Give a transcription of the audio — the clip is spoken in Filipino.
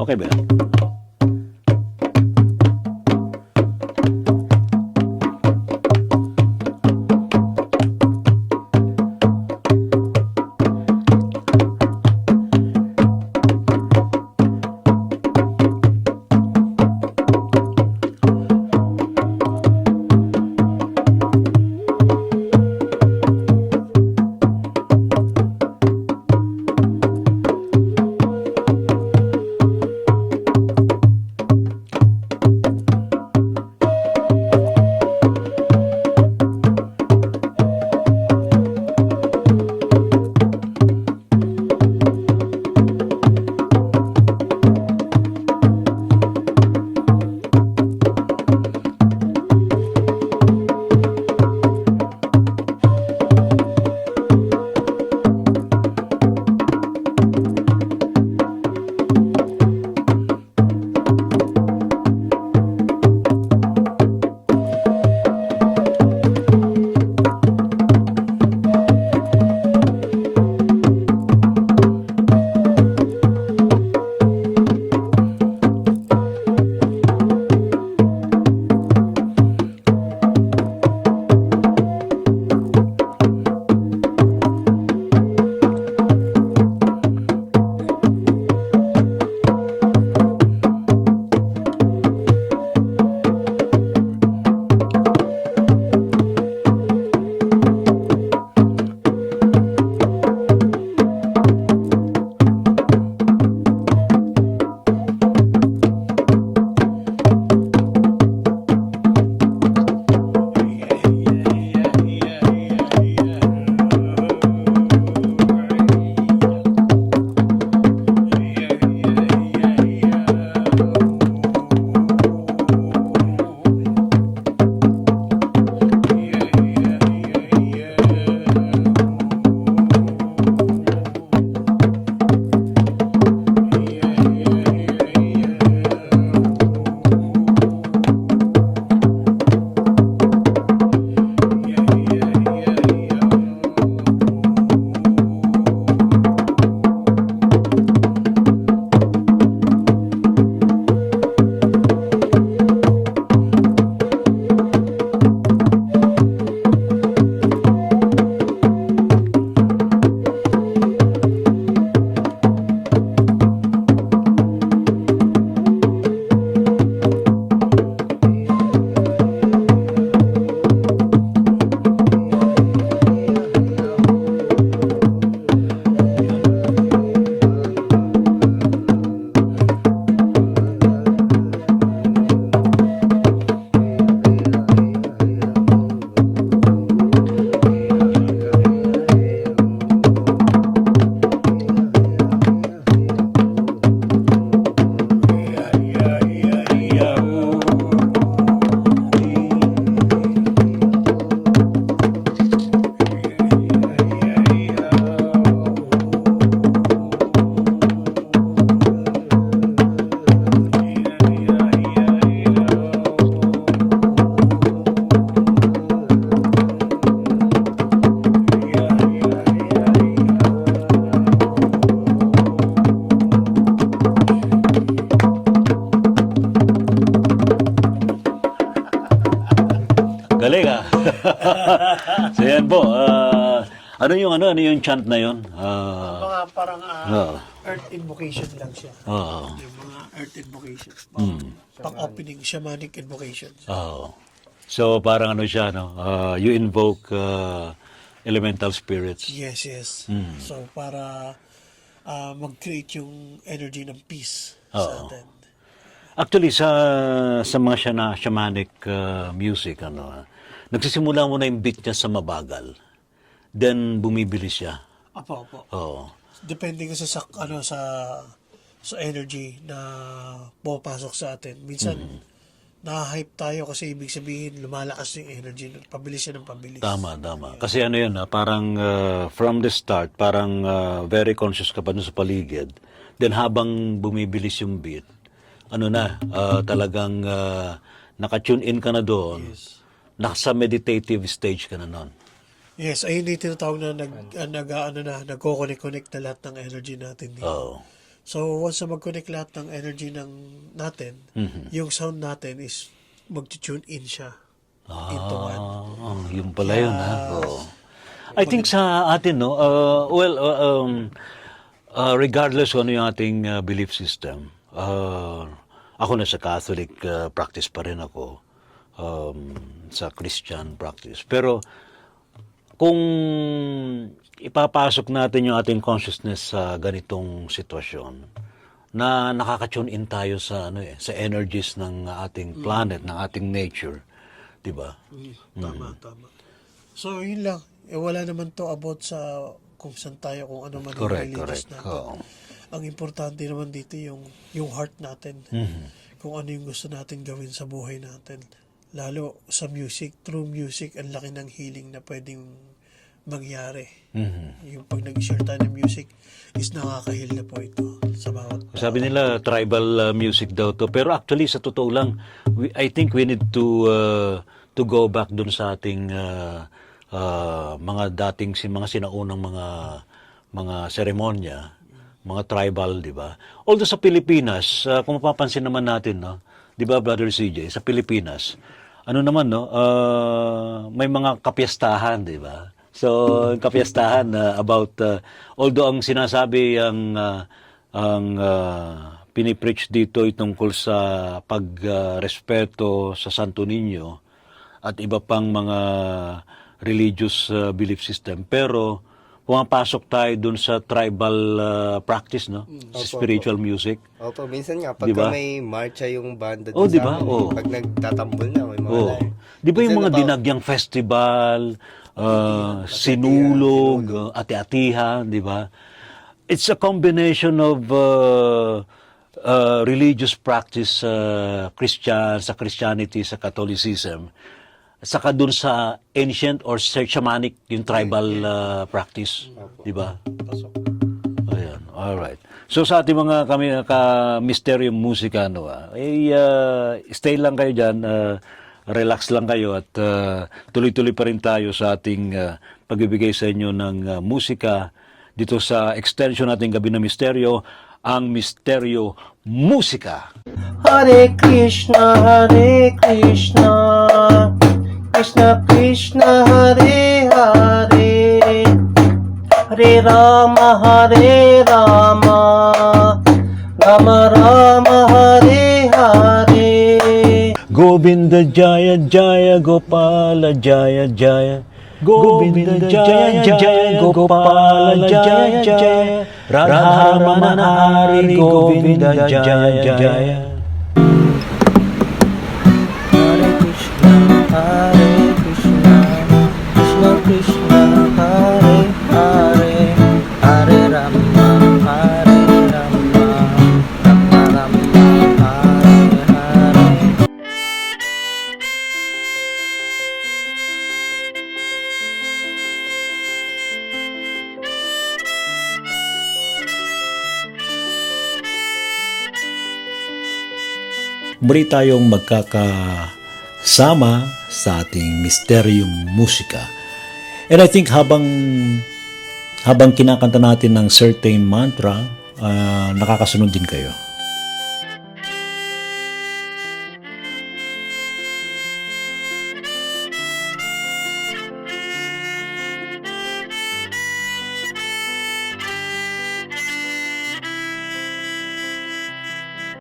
Okay ba? Galing ah. So yan po. Ano yung chant na yun? Mga parang earth invocation lang siya. Yung mga earth invocation. Pang-opening shamanic invocations. So parang ano siya, no? You invoke elemental spirits. Yes, yes. So para mag-create yung energy ng peace sa atin. Actually, sa mga shamanic music, nagsisimula muna yung beat niya sa mabagal. Then, bumibilis siya. Apo. Oo. Depende kasi sa energy na pumapasok sa atin. Minsan, na-hype tayo kasi ibig sabihin, lumalakas yung energy. Pabilis siya ng pabilis. Tama. Kasi ano yun, parang from the start, parang very conscious ka pa dun sa paligid. Then, habang bumibilis yung beat, talagang naka-tune in ka na doon. Yes. Nasa meditative stage ka na noon. Yes, ayun yung tinatawag na nagko-connect na lahat ng energy natin dito. So, once na mag-connect lahat ng energy natin, yung sound natin is mag-tune in siya into one. Yung pala yun, ha? Oo. I think sa atin, no, regardless kung ano yung ating belief system, ako na sa Catholic practice pa rin ako, sa Christian practice. Pero kung ipapasok natin yung ating consciousness sa ganitong sitwasyon, na nakaka-tune in tayo sa sa energies ng ating planet, ng ating nature, 'di ba? Tama. So, yun lang. Wala naman to about sa kung saan tayo, kung ano man yung religious natin. Oo. Ang importante naman dito yung heart natin. Kung ano yung gusto natin gawin sa buhay natin. Lalo sa music, through music, ang laki ng healing na pwedeng mangyari. Yung pag nag-share tayo ng music is nakaka-heal na po ito sa bawat tao. Sabi nila tribal music daw to, pero actually sa totoo lang, I think we need to go back dun sa ating mga dating mga sinaunang mga seremonya, mga tribal, di ba? Although sa Pilipinas, kung mapapansin naman natin, no, di ba, Brother CJ, sa Pilipinas, ano naman, no, may mga kapiyastahan, di ba? So, kapiyastahan about, although ang sinasabi ang pinipreach dito ay tungkol sa pagrespeto sa Santo Niño at iba pang mga religious belief system, pero pumapasok tayo dun sa tribal practice, no? Sa spiritual music. Opo, minsan nga, pagka Diba? may marcha yung banda Oh, din diba? sa amin, Oh. pag nagtatambol na, may mga Oh. live. Di ba yung Minsan mga nabaw- dinagyang festival, sinulog, ati-atihan, di ba? It's a combination of religious practice sa Christianity, sa Catholicism, saka dun sa ancient or shamanic, yung tribal practice, di ba? Ayan, alright. So sa ating mga ka-mysterium musika, stay lang kayo dyan, relax lang kayo at tuloy-tuloy pa rin tayo sa ating pagbibigay sa inyo ng musika dito sa extension nating Gabi ng Misteryo, ang Misteryo Musika. Hare Krishna, Krishna Krishna, Hare Hare, Hare Rama, Rama Rama, Hare Hare. Govinda Jaya Jaya Gopala Jaya Jaya, Govinda Jaya Jaya Gopala Jaya Jaya, Radha Ramana Hari Govinda Jaya Jaya. Hare Krishna, Krishna Krishna, Hare Hare, Hare Rama, Rama Rama, Hare Hare. Muli tayong magkakasama sa ating Mysterium Musika. And I think habang kinakanta natin ng certain mantra, nakakasunod din kayo.